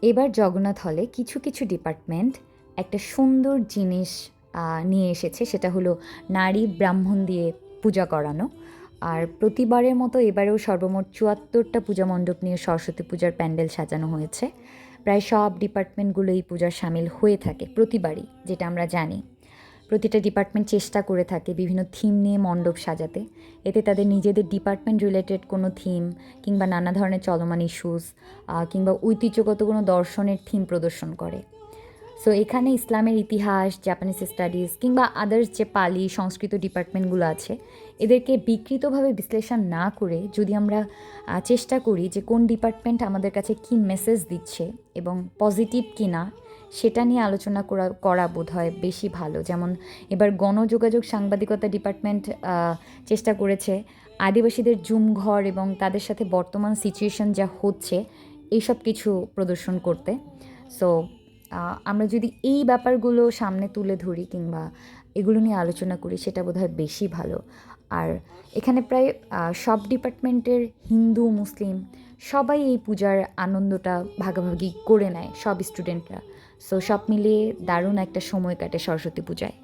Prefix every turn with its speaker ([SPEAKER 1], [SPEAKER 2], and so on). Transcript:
[SPEAKER 1] এবার জগন্নাথ হলে কিছু কিছু ডিপার্টমেন্ট একটা সুন্দর জিনিস নিয়ে এসেছে, সেটা হলো নারী ব্রাহ্মণ দিয়ে পূজা করানো। আর প্রতিবারের মতো এবারেও সর্বমোট ৭৪টা পূজা মণ্ডপ নিয়ে সরস্বতী পূজার প্যান্ডেল সাজানো হয়েছে। প্রায় সব ডিপার্টমেন্টগুলো এই পূজার সামিল হয়ে থাকে প্রতিবারই, যেটা আমরা জানি। প্রতিটা ডিপার্টমেন্ট চেষ্টা করে থাকে বিভিন্ন থিম নিয়ে মণ্ডপ সাজাতে। এতে তাদের নিজেদের ডিপার্টমেন্ট রিলেটেড কোনো থিম কিংবা নানা ধরনের চলমান ইস্যুস কিংবা ঐতিহ্যগত কোনো দর্শনের থিম প্রদর্শন করে। সো এখানে ইসলামের ইতিহাস, জাপানিজ স্টাডিজ কিংবা আদার্স যে পালি সংস্কৃত ডিপার্টমেন্টগুলো আছে, এদেরকে বিকৃতভাবে বিশ্লেষণ না করে যদি আমরা চেষ্টা করি যে কোন ডিপার্টমেন্ট আমাদের কাছে কী মেসেজ দিচ্ছে এবং পজিটিভ কি না, সেটা নিয়ে আলোচনা করা বোধ হয় বেশি ভালো। যেমন এবার গণযোগাযোগ সাংবাদিকতা ডিপার্টমেন্ট চেষ্টা করেছে আদিবাসীদের জুম ঘর এবং তাদের সাথে বর্তমান সিচুয়েশন যা হচ্ছে এইসব কিছু প্রদর্শন করতে। সো আমরা যদি এই ব্যাপারগুলো সামনে তুলে ধরি কিংবা এগুলো নিয়ে আলোচনা করি, সেটা বোধহয় বেশি ভালো। আর এখানে প্রায় সব ডিপার্টমেন্টের হিন্দু মুসলিম সবাই এই পূজার আনন্দটা ভাগাভাগি করে নেয়, সব স্টুডেন্টরা। সো সব মিলিয়ে দারুণ একটা সময় কাটে সরস্বতী পূজায়।